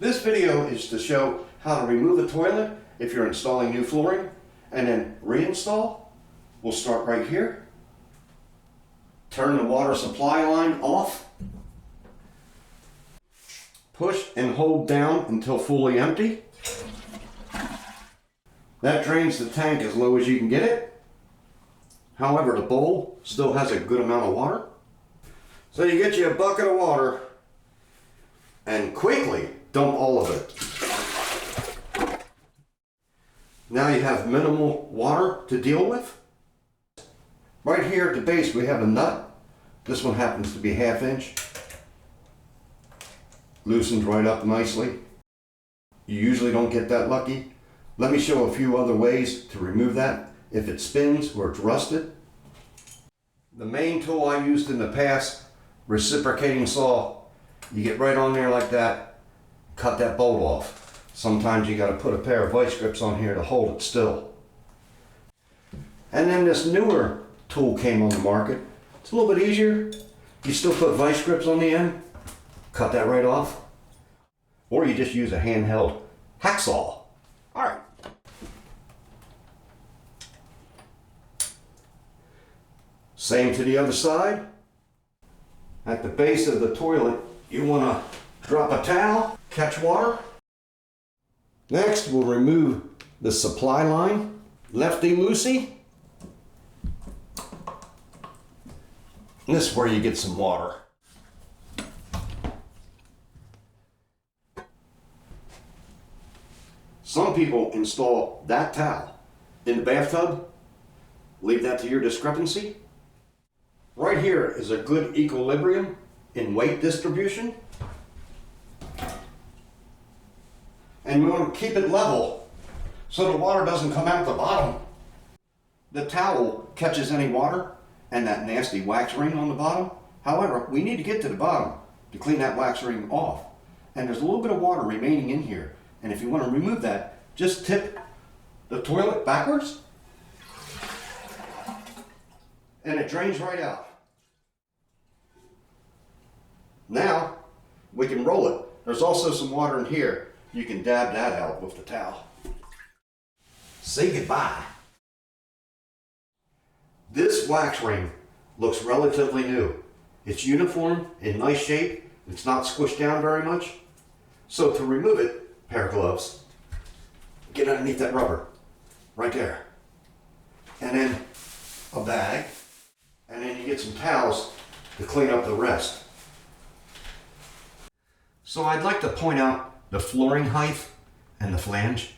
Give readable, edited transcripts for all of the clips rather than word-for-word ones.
This video is to show how to remove a toilet if you're installing new flooring and then reinstall. We'll start right here. Turn the water supply line off. Push and hold down until fully empty. That drains the tank as low as you can get it. However, the bowl still has a good amount of water. So you get you a bucket of water and quickly dump all of it. Now you have minimal water to deal with. Right here at the base we have a nut. This one happens to be 1/2 inch. Loosens right up nicely. You usually don't get that lucky. Let me show a few other ways to remove that if it spins or it's rusted. The main tool I used in the past, reciprocating saw. You get right on there like that, cut that bolt off. Sometimes you got to put a pair of vice grips on here to hold it still. And then this newer tool came on the market. It's a little bit easier. You still put vice grips on the end, cut that right off. Or you just use a handheld hacksaw. All right. Same to the other side. At the base of the toilet, you want to drop a towel, catch water. Next, we'll remove the supply line, lefty-loosey. This is where you get some water. Some people install that towel in the bathtub. Leave that to your discrepancy. Right here is a good equilibrium in weight distribution. And we want to keep it level so the water doesn't come out the bottom. The towel catches any water and that nasty wax ring on the bottom. However, we need to get to the bottom to clean that wax ring off. And there's a little bit of water remaining in here. And if you want to remove that, just tip the toilet backwards and it drains right out. Now we can roll it. There's also some water in here. You can dab that out with the towel. Say goodbye. This wax ring looks relatively new. It's uniform, in nice shape. It's not squished down very much. So to remove it, pair of gloves. Get underneath that rubber, right there. And then a bag. And then you get some towels to clean up the rest. So I'd like to point out the flooring height and the flange.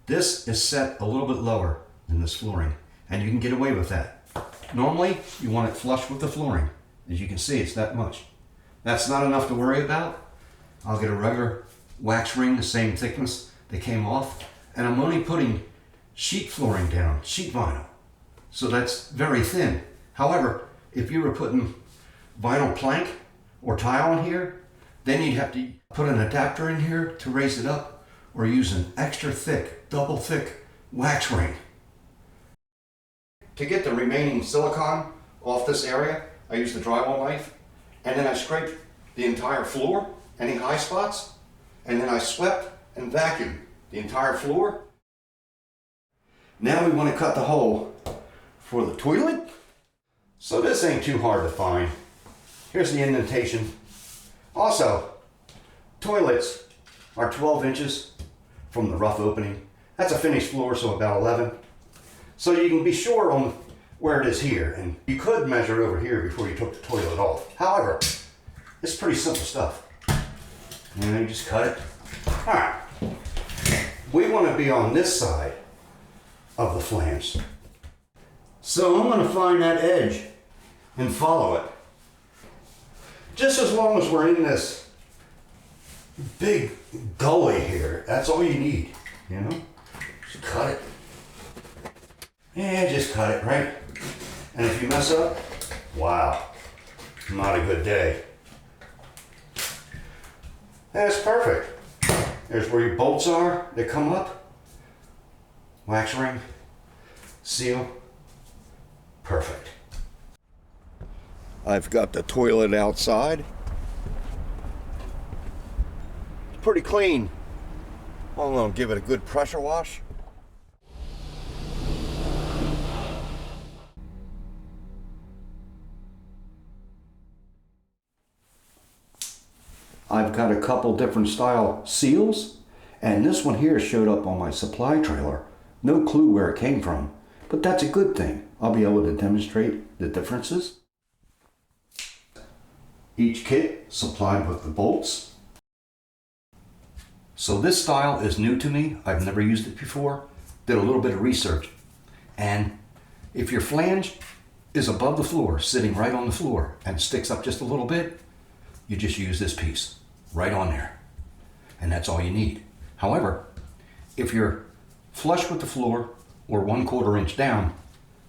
This is set a little bit lower than this flooring, and you can get away with that. Normally, you want it flush with the flooring. As you can see, it's that much. That's not enough to worry about. I'll get a regular wax ring, the same thickness that came off, and I'm only putting sheet flooring down, sheet vinyl. So that's very thin. However, if you were putting vinyl plank or tile in here, then you'd have to put an adapter in here to raise it up or use an extra thick, double thick wax ring. To get the remaining silicone off this area, I use the drywall knife and then I scrape the entire floor, any high spots, and then I swept and vacuumed the entire floor. Now we want to cut the hole for the toilet. So this ain't too hard to find. Here's the indentation. Also, toilets are 12 inches from the rough opening. That's a finished floor, so about 11. So you can be sure on where it is here, and you could measure over here before you took the toilet off. However, it's pretty simple stuff. And then you just cut it. All right. We want to be on this side of the flange. So I'm going to find that edge and follow it. Just as long as we're in this big gully here, that's all you need, you know? Just cut it. Yeah, just cut it, right? And if you mess up, wow, not a good day. That's perfect. There's where your bolts are, they come up. Wax ring, seal, perfect. I've got the toilet outside. pretty clean. I'm gonna give it a good pressure wash. I've got a couple different style seals, and this one here showed up on my supply trailer. No clue where it came from, but that's a good thing. I'll be able to demonstrate the differences. Each kit supplied with the bolts. So this style is new to me. I've never used it before. Did a little bit of research. And if your flange is above the floor, sitting right on the floor, and sticks up just a little bit, you just use this piece right on there. And that's all you need. However, if you're flush with the floor or 1/4 inch down,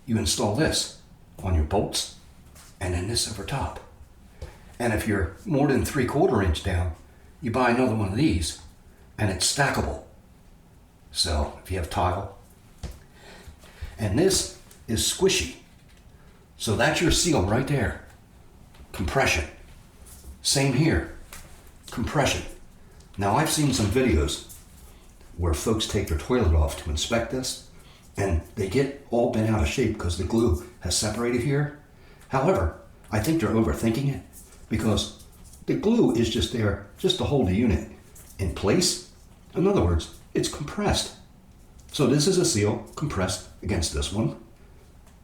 you install this on your bolts and then this over top. And if you're more than 3/4 inch down, you buy another one of these and it's stackable. So if you have tile, and this is squishy. So that's your seal right there. Compression. Same here. Compression. Now I've seen some videos where folks take their toilet off to inspect this and they get all bent out of shape because the glue has separated here. However, I think they're overthinking it because the glue is just there just to hold the unit in place. In other words, it's compressed. So this is a seal compressed against this one,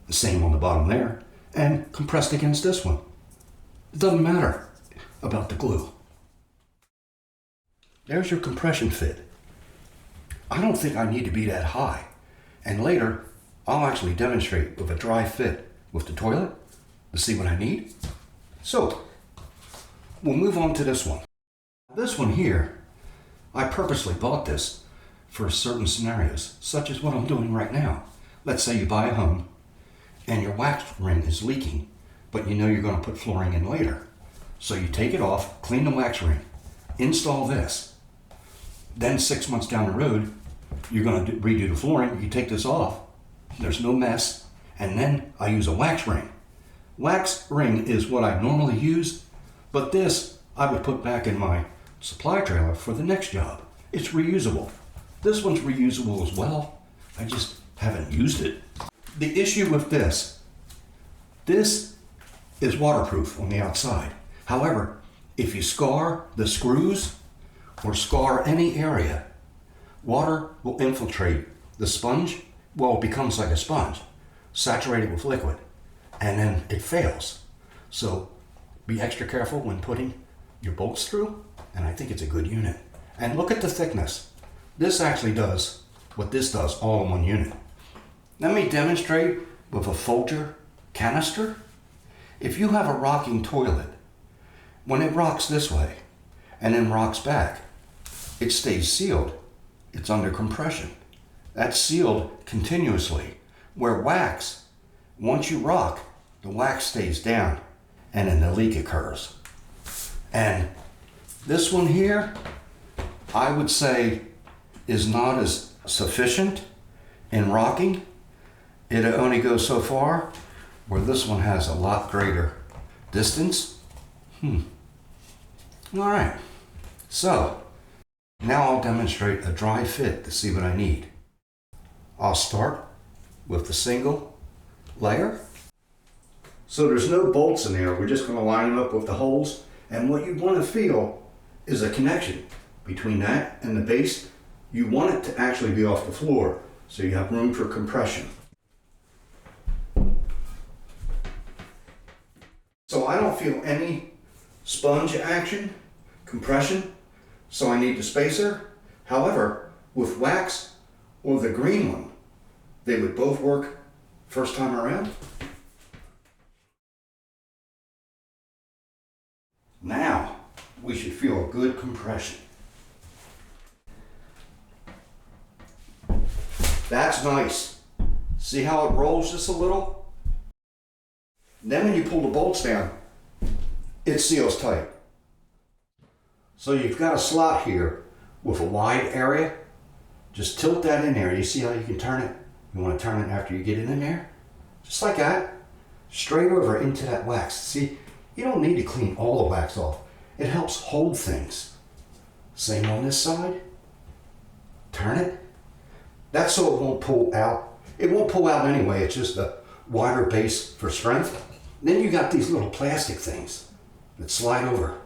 the same on the bottom there, and compressed against this one. It doesn't matter about the glue. There's your compression fit. I don't think I need to be that high. And later, I'll actually demonstrate with a dry fit with the toilet to see what I need. So, we'll move on to this one. This one here, I purposely bought this for certain scenarios, such as what I'm doing right now. Let's say you buy a home and your wax ring is leaking, but you know you're going to put flooring in later. So you take it off, clean the wax ring, install this. Then 6 months down the road, you're going to redo the flooring. You take this off, there's no mess, and then I use a wax ring. Wax ring is what I normally use, but this I would put back in my supply trailer for the next job. It's reusable. This one's reusable as well. I just haven't used it. The issue with this is waterproof on the outside. However, if you scar the screws or scar any area, water will infiltrate the sponge. Well, it becomes like a sponge, saturated with liquid, and then it fails. So be extra careful when putting your bolts through, and I think it's a good unit. And look at the thickness. This actually does what this does all in one unit. Let me demonstrate with a Folger canister. If you have a rocking toilet, when it rocks this way and then rocks back, it stays sealed. It's under compression. That's sealed continuously. Where wax, once you rock, the wax stays down and then the leak occurs. And this one here, I would say, is not as sufficient in rocking. It only goes so far, where this one has a lot greater distance. All right, so now I'll demonstrate a dry fit to see what I need. I'll start with the single layer. So there's no bolts in there. We're just going to line them up with the holes. And what you want to feel is a connection between that and the base. You want it to actually be off the floor, so you have room for compression. So I don't feel any sponge action, compression, so I need the spacer. However, with wax or the green one, they would both work first time around. Now, we should feel a good compression. That's nice. See how it rolls just a little? Then when you pull the bolts down, it seals tight. So you've got a slot here with a wide area. Just tilt that in there. You see how you can turn it? You want to turn it after you get it in there? Just like that. Straight over into that wax. See, you don't need to clean all the wax off. It helps hold things. Same on this side. Turn it. That's so it won't pull out. It won't pull out anyway, it's just a wider base for strength. Then you got these little plastic things that slide over.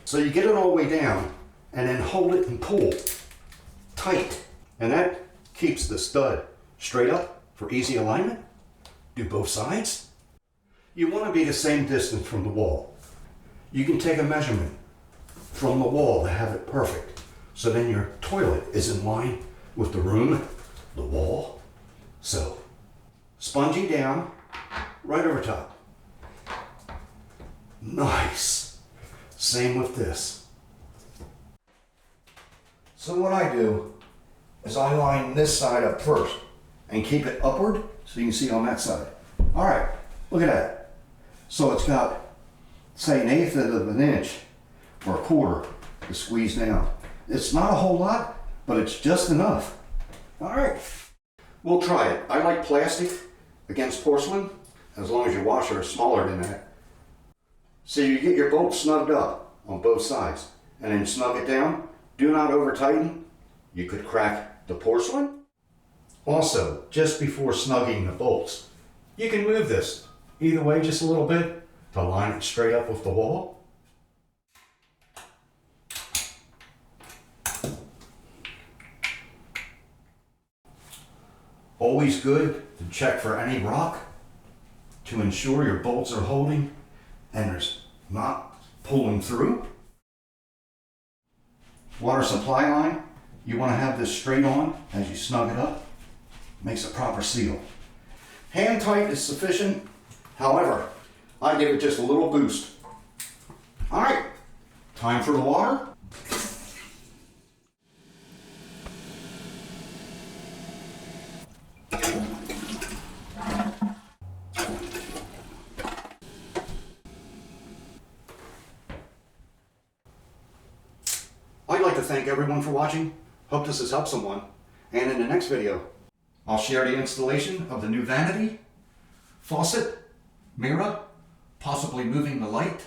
So you get it all the way down and then hold it and pull tight. And that keeps the stud straight up for easy alignment. Do both sides. You want to be the same distance from the wall. You can take a measurement from the wall to have it perfect. So then your toilet is in line with the room, the wall. So, spongy down, right over top. Nice. Same with this. So what I do is I line this side up first and keep it upward so you can see on that side. All right, look at that. So it's got, say, 1/8 of an inch or a quarter to squeeze down. It's not a whole lot, but it's just enough. All right, we'll try it. I like plastic against porcelain, as long as your washer is smaller than that. So you get your bolt snugged up on both sides, and then snug it down. Do not over tighten. You could crack the porcelain. Also, just before snugging the bolts, you can move this either way just a little bit to line it straight up with the wall. Always good to check for any rock to ensure your bolts are holding and there's not pulling through. Water supply line, you want to have this straight on as you snug it up. Makes a proper seal. Hand tight is sufficient. However, I give it just a little boost. All right, time for the water. I'd like to thank everyone for watching. Hope this has helped someone. And in the next video, I'll share the installation of the new vanity, faucet, mirror, possibly moving the light,